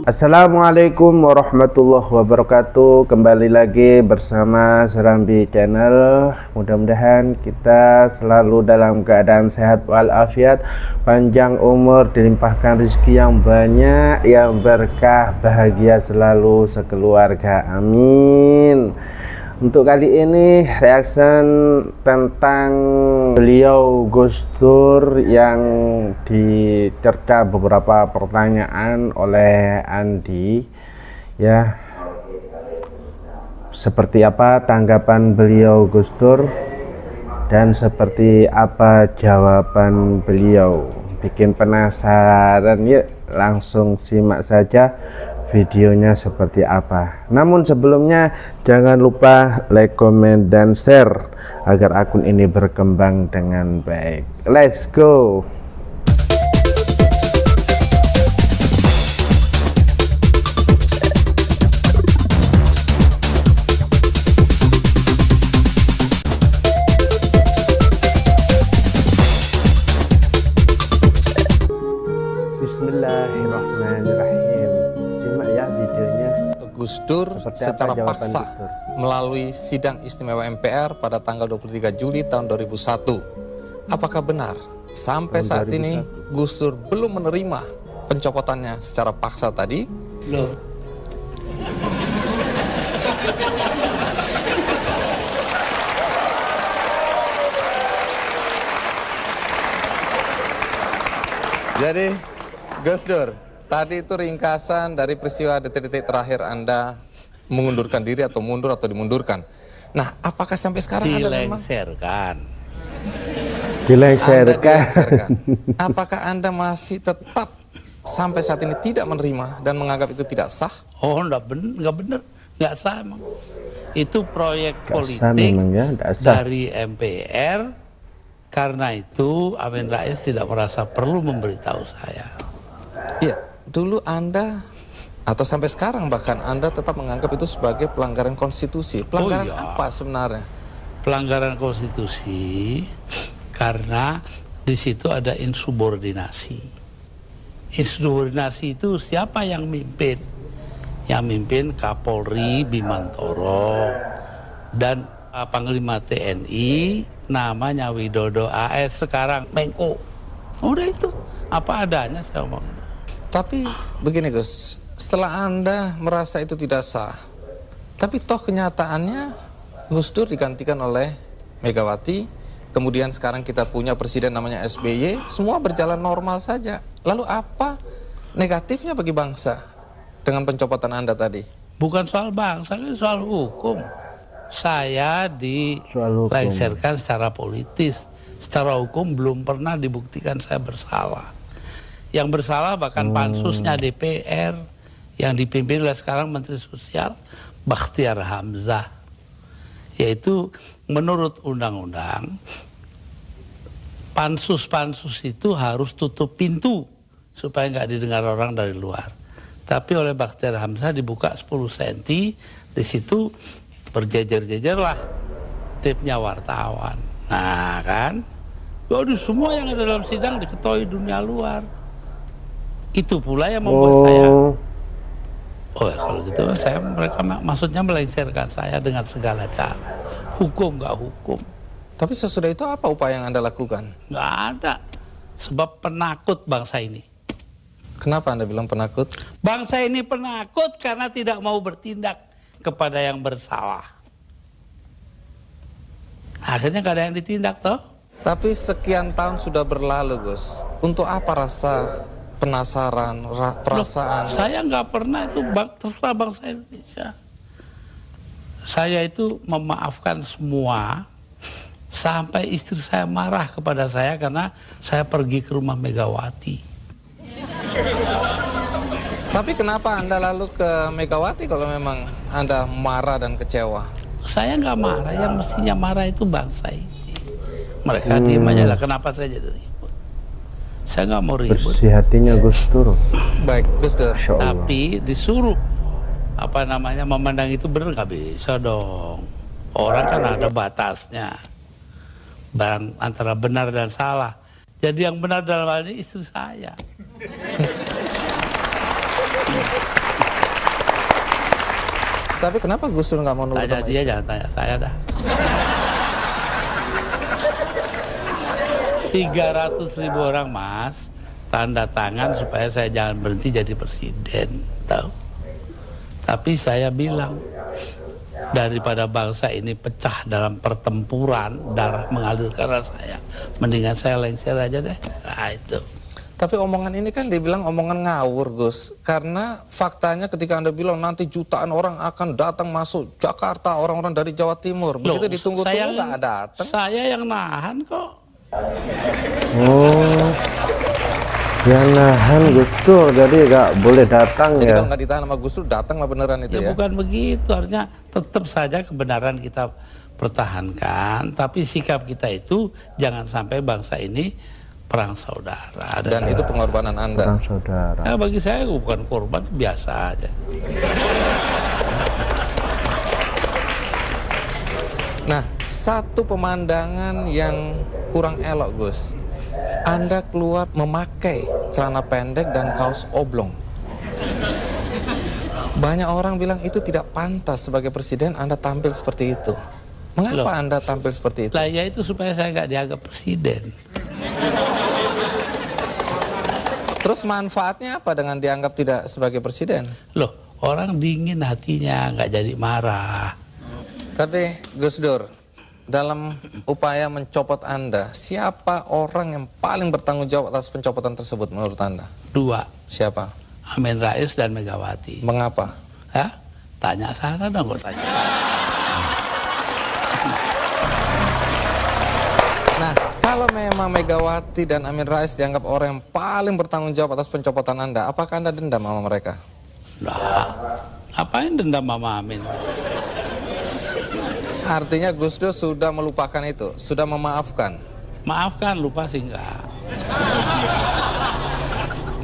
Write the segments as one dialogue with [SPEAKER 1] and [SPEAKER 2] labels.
[SPEAKER 1] Assalamualaikum warahmatullahi wabarakatuh. Kembali lagi bersama Serambi Channel. Mudah-mudahan kita selalu dalam keadaan sehat walafiat, panjang umur, dilimpahkan rezeki yang banyak, yang berkah, bahagia selalu sekeluarga. Amin. Untuk kali ini reaction tentang beliau Gus Dur yang dicerca beberapa pertanyaan oleh Andi, ya. Seperti apa tanggapan beliau Gus Dur dan seperti apa jawaban beliau? Bikin penasaran, yuk langsung simak saja videonya seperti apa. Namun sebelumnya jangan lupa like, comment, dan share agar akun ini berkembang dengan baik. Let's go. Bismillahirrahmanirrahim. Simak ya videonya.
[SPEAKER 2] Gus Dur secara paksa melalui sidang istimewa MPR pada tanggal 23 Juli tahun 2001. Apakah benar sampai saat ini Gus Dur belum menerima pencopotannya secara paksa tadi?
[SPEAKER 3] Loh.
[SPEAKER 2] Jadi Gus Dur, tadi itu ringkasan dari peristiwa detik-detik terakhir Anda mengundurkan diri atau mundur atau dimundurkan. Nah, apakah sampai sekarang Anda memang
[SPEAKER 1] Dilengsarkan.
[SPEAKER 2] Apakah Anda masih tetap sampai saat ini tidak menerima dan menganggap itu tidak sah?
[SPEAKER 3] Oh, nggak benar, nggak sah emang. Itu proyek politik
[SPEAKER 1] memang ya,
[SPEAKER 3] dari MPR. Karena itu Amin Rais tidak merasa perlu memberitahu saya.
[SPEAKER 2] Iya, dulu Anda atau sampai sekarang bahkan Anda tetap menganggap itu sebagai pelanggaran konstitusi. Pelanggaran apa sebenarnya?
[SPEAKER 3] Pelanggaran konstitusi karena di situ ada insubordinasi. Insubordinasi itu siapa yang mimpin? Yang mimpin Kapolri Bimantoro dan Panglima TNI namanya Widodo AS, sekarang Menko. Udah itu apa adanya saya ngomong.
[SPEAKER 2] Tapi begini Gus, setelah Anda merasa itu tidak sah, tapi toh kenyataannya Gus Dur digantikan oleh Megawati, kemudian sekarang kita punya presiden namanya SBY, semua berjalan normal saja. Lalu apa negatifnya bagi bangsa dengan pencopotan Anda tadi?
[SPEAKER 3] Bukan soal bangsa, ini soal hukum. Saya dilengsarkan secara politis. Secara hukum belum pernah dibuktikan saya bersalah. Yang bersalah bahkan pansusnya DPR yang dipimpin oleh sekarang Menteri Sosial Bakhtiar Hamzah. Yaitu menurut undang-undang pansus-pansus itu harus tutup pintu supaya nggak didengar orang dari luar. Tapi oleh Bakhtiar Hamzah dibuka 10 cm, di situ berjejer-jejerlah tipnya wartawan. Nah kan, waduh, semua yang ada dalam sidang diketahui dunia luar. Itu pula yang membuat saya, oh ya, kalau gitu mereka maksudnya melengsarkan saya dengan segala cara. Hukum nggak hukum.
[SPEAKER 2] Tapi sesudah itu apa upaya yang Anda lakukan?
[SPEAKER 3] Nggak ada. Sebab penakut bangsa ini.
[SPEAKER 2] Kenapa Anda bilang penakut?
[SPEAKER 3] Bangsa ini penakut karena tidak mau bertindak kepada yang bersalah. Akhirnya gak ada yang ditindak toh.
[SPEAKER 2] Tapi sekian tahun sudah berlalu Gus. Untuk apa rasa penasaran, perasaan?
[SPEAKER 3] Loh, saya nggak pernah itu terserah bangsa Indonesia. Saya itu memaafkan semua sampai istri saya marah kepada saya karena saya pergi ke rumah Megawati.
[SPEAKER 2] Tapi kenapa Anda lalu ke Megawati kalau memang Anda marah dan kecewa?
[SPEAKER 3] Saya nggak marah, yang mestinya marah itu bangsa ini. Mereka diem aja lah, kenapa saya jadi ribut? Saya nggak mau ribut.
[SPEAKER 1] Bersih hatinya Gus Dur.
[SPEAKER 2] Baik Gus Dur.
[SPEAKER 3] Tapi disuruh memandang itu benar nggak bisa dong. Orang kan ada batasnya. Antara benar dan salah. Jadi yang benar dalam hal ini istri saya.
[SPEAKER 2] Tapi kenapa Gus Dur nggak mau nurut
[SPEAKER 3] Tanya
[SPEAKER 2] sama
[SPEAKER 3] dia,
[SPEAKER 2] istri?
[SPEAKER 3] jangan tanya saya dah. 300.000 orang, Mas, tanda tangan supaya saya jangan berhenti jadi presiden, tahu? Tapi saya bilang, daripada bangsa ini pecah dalam pertempuran, darah mengalir karena saya, mendingan saya lengser aja deh. Nah itu.
[SPEAKER 2] Tapi omongan ini kan dibilang omongan ngawur, Gus. Karena faktanya ketika Anda bilang nanti jutaan orang akan datang masuk Jakarta, orang-orang dari Jawa Timur. Begitu
[SPEAKER 3] Loh,
[SPEAKER 2] ditunggu-tunggu nggak datang.
[SPEAKER 3] Saya yang nahan kok.
[SPEAKER 1] Oh, yang nahan Gus Dur, jadi nggak boleh datang
[SPEAKER 2] Jadi
[SPEAKER 1] ya.
[SPEAKER 2] kalau nggak ditahan sama Gus Dur, datang lah beneran itu ya.
[SPEAKER 3] Bukan begitu, artinya tetap saja kebenaran kita pertahankan, tapi sikap kita itu jangan sampai bangsa ini perang saudara.
[SPEAKER 2] Dan itu pengorbanan Anda.
[SPEAKER 1] Orang saudara.
[SPEAKER 3] Ya, bagi saya bukan korban, biasa aja.
[SPEAKER 2] Nah, satu pemandangan yang kurang elok, Gus. Anda keluar memakai celana pendek dan kaos oblong. Banyak orang bilang itu tidak pantas sebagai presiden Anda tampil seperti itu. Mengapa
[SPEAKER 3] Loh.
[SPEAKER 2] Anda tampil seperti itu?
[SPEAKER 3] Lah ya itu supaya saya nggak dianggap presiden.
[SPEAKER 2] Terus manfaatnya apa dengan dianggap tidak sebagai presiden?
[SPEAKER 3] Loh, orang dingin hatinya, nggak jadi marah.
[SPEAKER 2] Tapi Gus Dur, dalam upaya mencopot Anda, siapa orang yang paling bertanggung jawab atas pencopotan tersebut menurut Anda?
[SPEAKER 3] 2,
[SPEAKER 2] Siapa?
[SPEAKER 3] Amin Rais dan Megawati.
[SPEAKER 2] Mengapa?
[SPEAKER 3] Hah? Tanya sana dong, kok tanya.
[SPEAKER 2] Nah, kalau memang Megawati dan Amin Rais dianggap orang yang paling bertanggung jawab atas pencopotan Anda, apakah Anda dendam sama mereka?
[SPEAKER 3] Lah, ngapain dendam Mama Amin?
[SPEAKER 2] Artinya Gus Dur sudah melupakan itu, sudah memaafkan.
[SPEAKER 3] Maafkan, lupa sih enggak.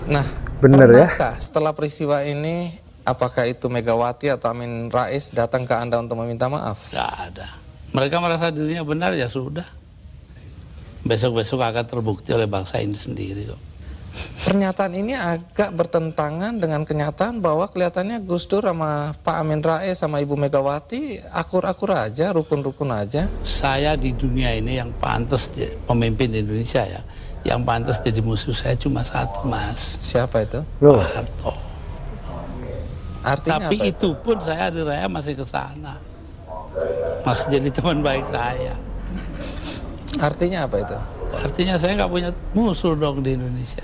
[SPEAKER 2] Nah,
[SPEAKER 1] Bener ya?
[SPEAKER 2] pernahkah setelah peristiwa ini, apakah itu Megawati atau Amin Rais datang ke Anda untuk meminta maaf?
[SPEAKER 3] Nggak ada. Mereka merasa dirinya benar, ya sudah. Besok-besok akan terbukti oleh bangsa ini sendiri kok.
[SPEAKER 2] Pernyataan ini agak bertentangan dengan kenyataan bahwa kelihatannya Gus Dur sama Pak Amin Rais sama Ibu Megawati akur-akur aja, rukun-rukun aja.
[SPEAKER 3] Saya di dunia ini yang pantas pemimpin Indonesia ya, yang pantas jadi musuh saya cuma satu, Mas.
[SPEAKER 2] Siapa itu?
[SPEAKER 1] Loh,
[SPEAKER 3] Pak Harto.
[SPEAKER 2] Artinya
[SPEAKER 3] Tapi
[SPEAKER 2] apa?
[SPEAKER 3] itu pun saya di raya masih ke sana. Masih jadi teman baik saya.
[SPEAKER 2] Artinya apa itu?
[SPEAKER 3] Artinya saya nggak punya musuh dong di Indonesia.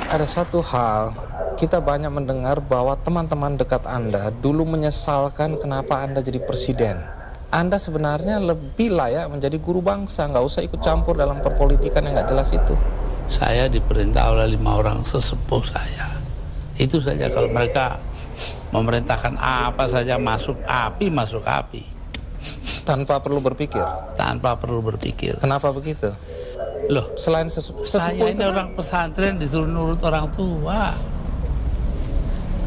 [SPEAKER 2] Ada satu hal, kita banyak mendengar bahwa teman-teman dekat Anda dulu menyesalkan kenapa Anda jadi presiden. Anda sebenarnya lebih layak menjadi guru bangsa, nggak usah ikut campur dalam perpolitikan yang nggak jelas itu.
[SPEAKER 3] Saya diperintah oleh 5 orang sesepuh saya. Itu saja, kalau mereka memerintahkan apa saja masuk api.
[SPEAKER 2] Tanpa perlu berpikir.
[SPEAKER 3] Tanpa perlu berpikir.
[SPEAKER 2] Kenapa begitu?
[SPEAKER 3] Loh,
[SPEAKER 2] Selain
[SPEAKER 3] saya
[SPEAKER 2] sesepuh
[SPEAKER 3] ini
[SPEAKER 2] itu,
[SPEAKER 3] orang pesantren disuruh nurut orang tua.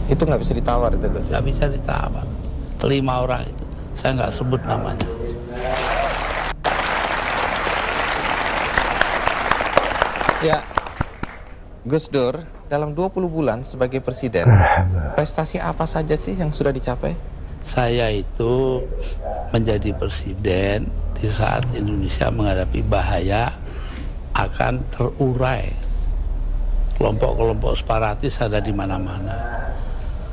[SPEAKER 2] itu nggak bisa ditawar itu, Gus.
[SPEAKER 3] Nggak bisa ditawar. 5 orang itu, saya nggak sebut namanya.
[SPEAKER 2] Ya, Gus Dur, dalam 20 bulan sebagai presiden, prestasi apa saja sih yang sudah dicapai?
[SPEAKER 3] Saya itu menjadi presiden di saat Indonesia menghadapi bahaya akan terurai. Kelompok-kelompok separatis ada di mana-mana.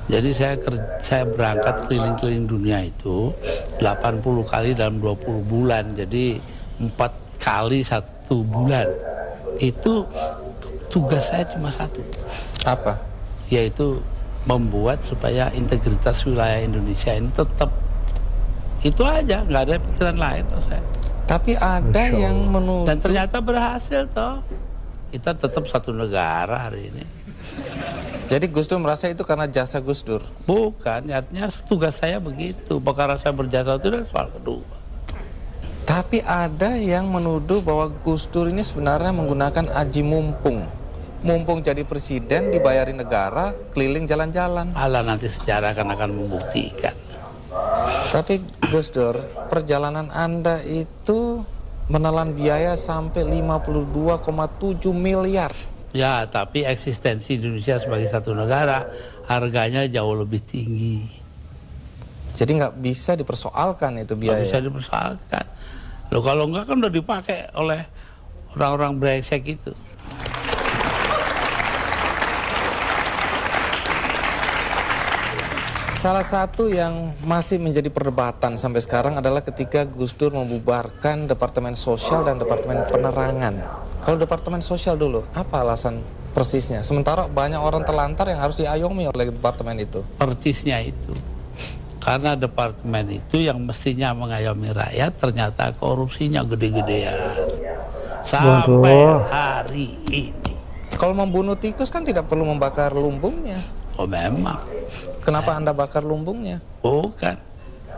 [SPEAKER 3] Jadi saya berangkat keliling-keliling dunia itu 80 kali dalam 20 bulan. Jadi 4 kali 1 bulan. Itu tugas saya cuma satu.
[SPEAKER 2] Apa?
[SPEAKER 3] Yaitu membuat supaya integritas wilayah Indonesia ini tetap. Itu aja, nggak ada pikiran lain loh saya.
[SPEAKER 2] Tapi ada yang menuduh.
[SPEAKER 3] Dan ternyata berhasil toh. Kita tetap satu negara hari ini.
[SPEAKER 2] Jadi Gus Dur merasa itu karena jasa Gus Dur.
[SPEAKER 3] Bukan, artinya tugas saya begitu. Perkara saya berjasa itu adalah soal kedua.
[SPEAKER 2] Tapi ada yang menuduh bahwa Gus Dur ini sebenarnya menggunakan aji mumpung. Mumpung jadi presiden, dibayarin negara, keliling jalan-jalan.
[SPEAKER 3] Alah, nanti sejarah akan membuktikan.
[SPEAKER 2] Tapi Gus Dur, perjalanan Anda itu menelan biaya sampai 52,7 miliar.
[SPEAKER 3] Ya, tapi eksistensi Indonesia sebagai satu negara harganya jauh lebih tinggi.
[SPEAKER 2] Jadi nggak bisa dipersoalkan itu biaya.
[SPEAKER 3] Nggak bisa dipersoalkan. Loh, kalau enggak kan udah dipakai oleh orang-orang brengsek itu.
[SPEAKER 2] Salah satu yang masih menjadi perdebatan sampai sekarang adalah ketika Gus Dur membubarkan Departemen Sosial dan Departemen Penerangan. Kalau Departemen Sosial dulu, apa alasan persisnya? Sementara banyak orang terlantar yang harus diayomi oleh departemen itu.
[SPEAKER 3] Persisnya itu. Karena departemen itu yang mestinya mengayomi rakyat, ternyata korupsinya gede-gedean. Sampai hari ini.
[SPEAKER 2] Kalau membunuh tikus kan tidak perlu membakar lumbungnya.
[SPEAKER 3] Oh memang.
[SPEAKER 2] Kenapa Anda bakar lumbungnya?
[SPEAKER 3] Bukan.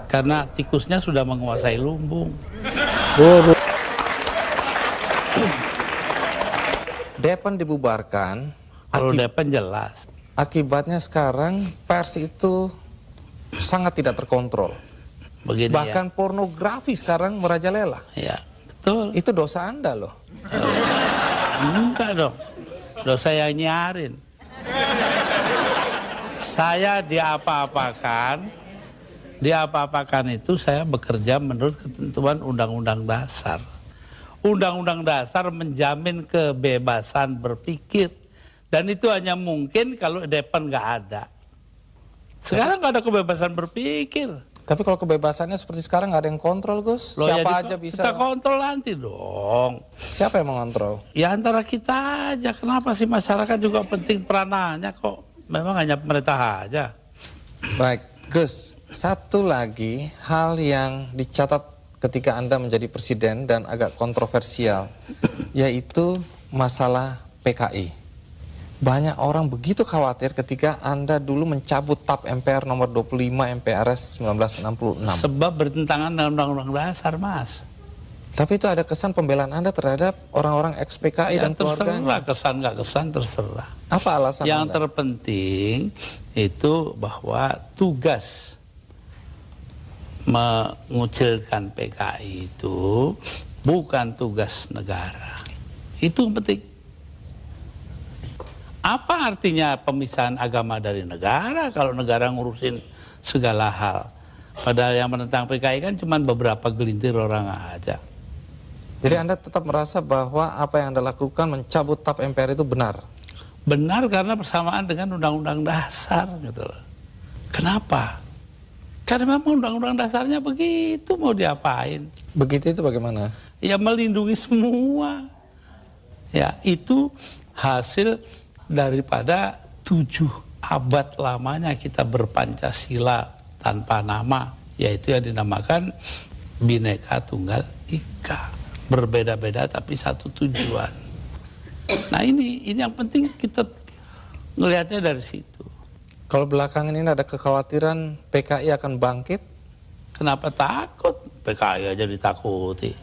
[SPEAKER 3] Karena tikusnya sudah menguasai lumbung.
[SPEAKER 2] Depan dibubarkan.
[SPEAKER 3] Kalau Depan jelas.
[SPEAKER 2] Akibatnya sekarang pers itu sangat tidak terkontrol.
[SPEAKER 3] Begini
[SPEAKER 2] bahkan pornografi sekarang merajalela.
[SPEAKER 3] Ya, betul.
[SPEAKER 2] Itu dosa Anda loh.
[SPEAKER 3] Enggak dong. Dosa yang nyarin. Saya diapa-apakan itu saya bekerja menurut ketentuan Undang-Undang Dasar. Undang-Undang Dasar menjamin kebebasan berpikir. Dan itu hanya mungkin kalau Depan nggak ada. Sekarang nggak ada kebebasan berpikir.
[SPEAKER 2] Tapi kalau kebebasannya seperti sekarang nggak ada yang kontrol, Gus.
[SPEAKER 3] Loh,
[SPEAKER 2] siapa
[SPEAKER 3] ya
[SPEAKER 2] aja bisa.
[SPEAKER 3] Kita kontrol nanti dong.
[SPEAKER 2] Siapa yang mengontrol?
[SPEAKER 3] Ya antara kita aja. Kenapa sih masyarakat juga penting peranannya kok? Memang hanya pemerintah aja.
[SPEAKER 2] Baik, Gus. Satu lagi hal yang dicatat ketika Anda menjadi presiden dan agak kontroversial, yaitu masalah PKI. Banyak orang begitu khawatir ketika Anda dulu mencabut TAP MPR nomor 25 MPRS 1966.
[SPEAKER 3] Sebab bertentangan dengan Undang-Undang Dasar, Mas.
[SPEAKER 2] Tapi itu ada kesan pembelaan Anda terhadap orang-orang ex-PKI dan keluarganya.
[SPEAKER 3] Terserah, kesan nggak kesan terserah.
[SPEAKER 2] Apa alasan
[SPEAKER 3] yang
[SPEAKER 2] Anda?
[SPEAKER 3] terpenting itu bahwa tugas mengucilkan PKI itu bukan tugas negara. Itu yang penting. Apa artinya pemisahan agama dari negara kalau negara ngurusin segala hal? Padahal yang menentang PKI kan cuma beberapa gelintir orang aja.
[SPEAKER 2] Jadi Anda tetap merasa bahwa apa yang Anda lakukan mencabut TAP MPR itu benar?
[SPEAKER 3] Benar karena bersamaan dengan Undang-Undang Dasar gitu loh. Kenapa? Karena memang Undang-Undang Dasarnya begitu, mau diapain?
[SPEAKER 2] Begitu itu bagaimana?
[SPEAKER 3] Ya melindungi semua. Ya itu hasil daripada 7 abad lamanya kita berpancasila tanpa nama, yaitu yang dinamakan Bhinneka Tunggal Ika. Berbeda-beda tapi satu tujuan. Nah ini yang penting kita ngelihatnya dari situ.
[SPEAKER 2] Kalau belakangan ini ada kekhawatiran PKI akan bangkit?
[SPEAKER 3] Kenapa takut? PKI aja ditakuti.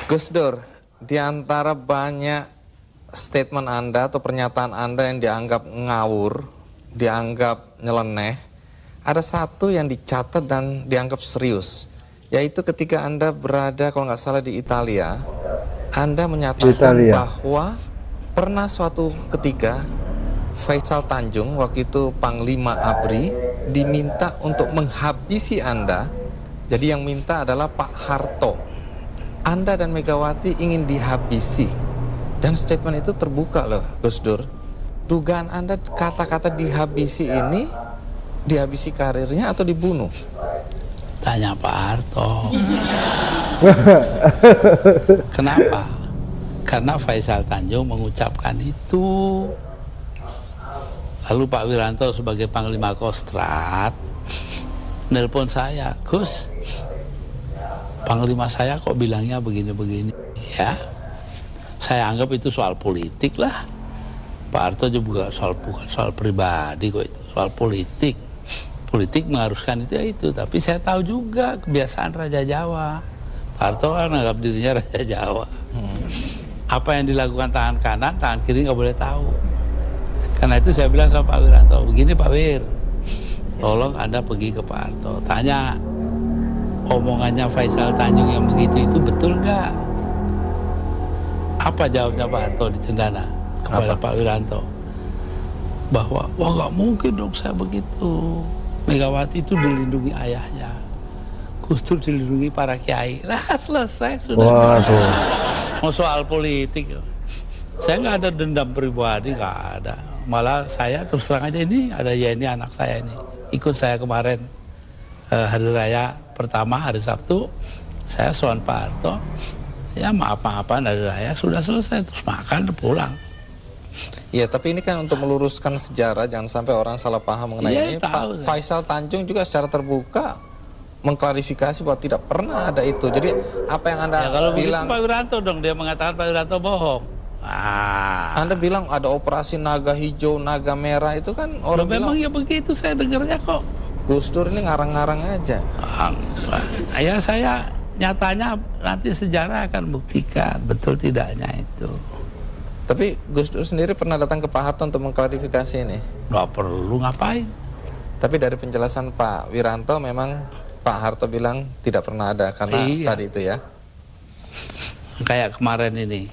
[SPEAKER 2] Gus Dur, di antara banyak statement Anda atau pernyataan Anda yang dianggap ngawur, dianggap nyeleneh, ada satu yang dicatat dan dianggap serius, yaitu ketika Anda berada, kalau nggak salah di Italia, Anda menyatakan bahwa pernah suatu ketika Faisal Tanjung, waktu itu Panglima ABRI, diminta untuk menghabisi Anda. Jadi yang minta adalah Pak Harto. Anda dan Megawati ingin dihabisi. Dan statement itu terbuka loh, Gus Dur. Dugaan Anda kata-kata dihabisi ini, dihabisi karirnya atau dibunuh?
[SPEAKER 3] Tanya Pak Harto. Kenapa? Karena Faisal Tanjung mengucapkan itu. Lalu Pak Wiranto sebagai Panglima Kostrad nelpon saya, Gus, Panglima saya kok bilangnya begini-begini, ya. Saya anggap itu soal politik lah. Pak Harto juga bukan soal pribadi kok, itu soal politik. Politik mengharuskan itu, tapi saya tahu juga kebiasaan Raja Jawa. Pak Harto kan anggap dirinya Raja Jawa. Apa yang dilakukan tangan kanan, tangan kiri nggak boleh tahu. Karena itu saya bilang sama Pak Wiranto, begini Pak Wir, tolong Anda pergi ke Pak Harto, tanya omongannya Faisal Tanjung yang begitu itu betul nggak? Apa jawabnya Pak Harto di Cendana kepada Pak Wiranto? Bahwa, wah nggak mungkin dong saya begitu. Megawati itu dilindungi ayahnya, Gus Dur dilindungi para kiai. Lah selesai sudah.
[SPEAKER 1] Waduh.
[SPEAKER 3] Mau soal politik, saya nggak ada dendam pribadi, nggak ada. Malah saya terus terang aja, ini ada Yeni anak saya ini, ikut saya kemarin hari raya pertama hari Sabtu, saya soal Pak Harto, ya maaf-maafan hari raya sudah selesai, terus makan pulang.
[SPEAKER 2] Iya, tapi ini kan untuk meluruskan sejarah, jangan sampai orang salah paham mengenai ini. Pak Faisal Tanjung juga secara terbuka mengklarifikasi bahwa tidak pernah ada itu. Jadi apa yang Anda
[SPEAKER 3] kalau
[SPEAKER 2] bilang?
[SPEAKER 3] Pak Wiranto dong, dia mengatakan Pak Wiranto bohong.
[SPEAKER 2] Anda bilang ada operasi naga hijau, naga merah, itu kan orang
[SPEAKER 3] memang
[SPEAKER 2] bilang.
[SPEAKER 3] Ya begitu saya dengarnya kok.
[SPEAKER 2] Gus Dur ini ngarang-ngarang aja.
[SPEAKER 3] Ya saya nyatanya nanti sejarah akan buktikan betul tidaknya itu.
[SPEAKER 2] Tapi Gus Dur sendiri pernah datang ke Pak Harto untuk mengklarifikasi ini?
[SPEAKER 3] Nggak perlu ngapain.
[SPEAKER 2] Tapi dari penjelasan Pak Wiranto memang Pak Harto bilang tidak pernah ada karena tadi itu ya.
[SPEAKER 3] Kayak kemarin ini,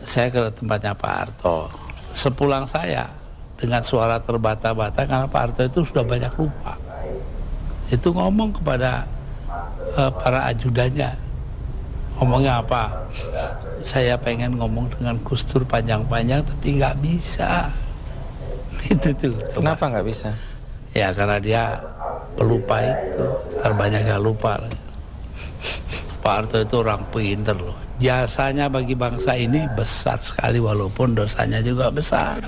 [SPEAKER 3] saya ke tempatnya Pak Harto. Sepulang saya dengan suara terbata-bata karena Pak Harto itu sudah banyak lupa. Itu ngomong kepada para ajudannya. Ngomongnya apa? Saya pengen ngomong dengan Gus Dur panjang-panjang tapi nggak bisa. Itu tuh. Coba.
[SPEAKER 2] Kenapa nggak bisa?
[SPEAKER 3] Ya karena dia pelupa itu, terbanyak gak lupa. Pak Harto itu orang pinter loh. Jasanya bagi bangsa ini besar sekali walaupun dosanya juga besar.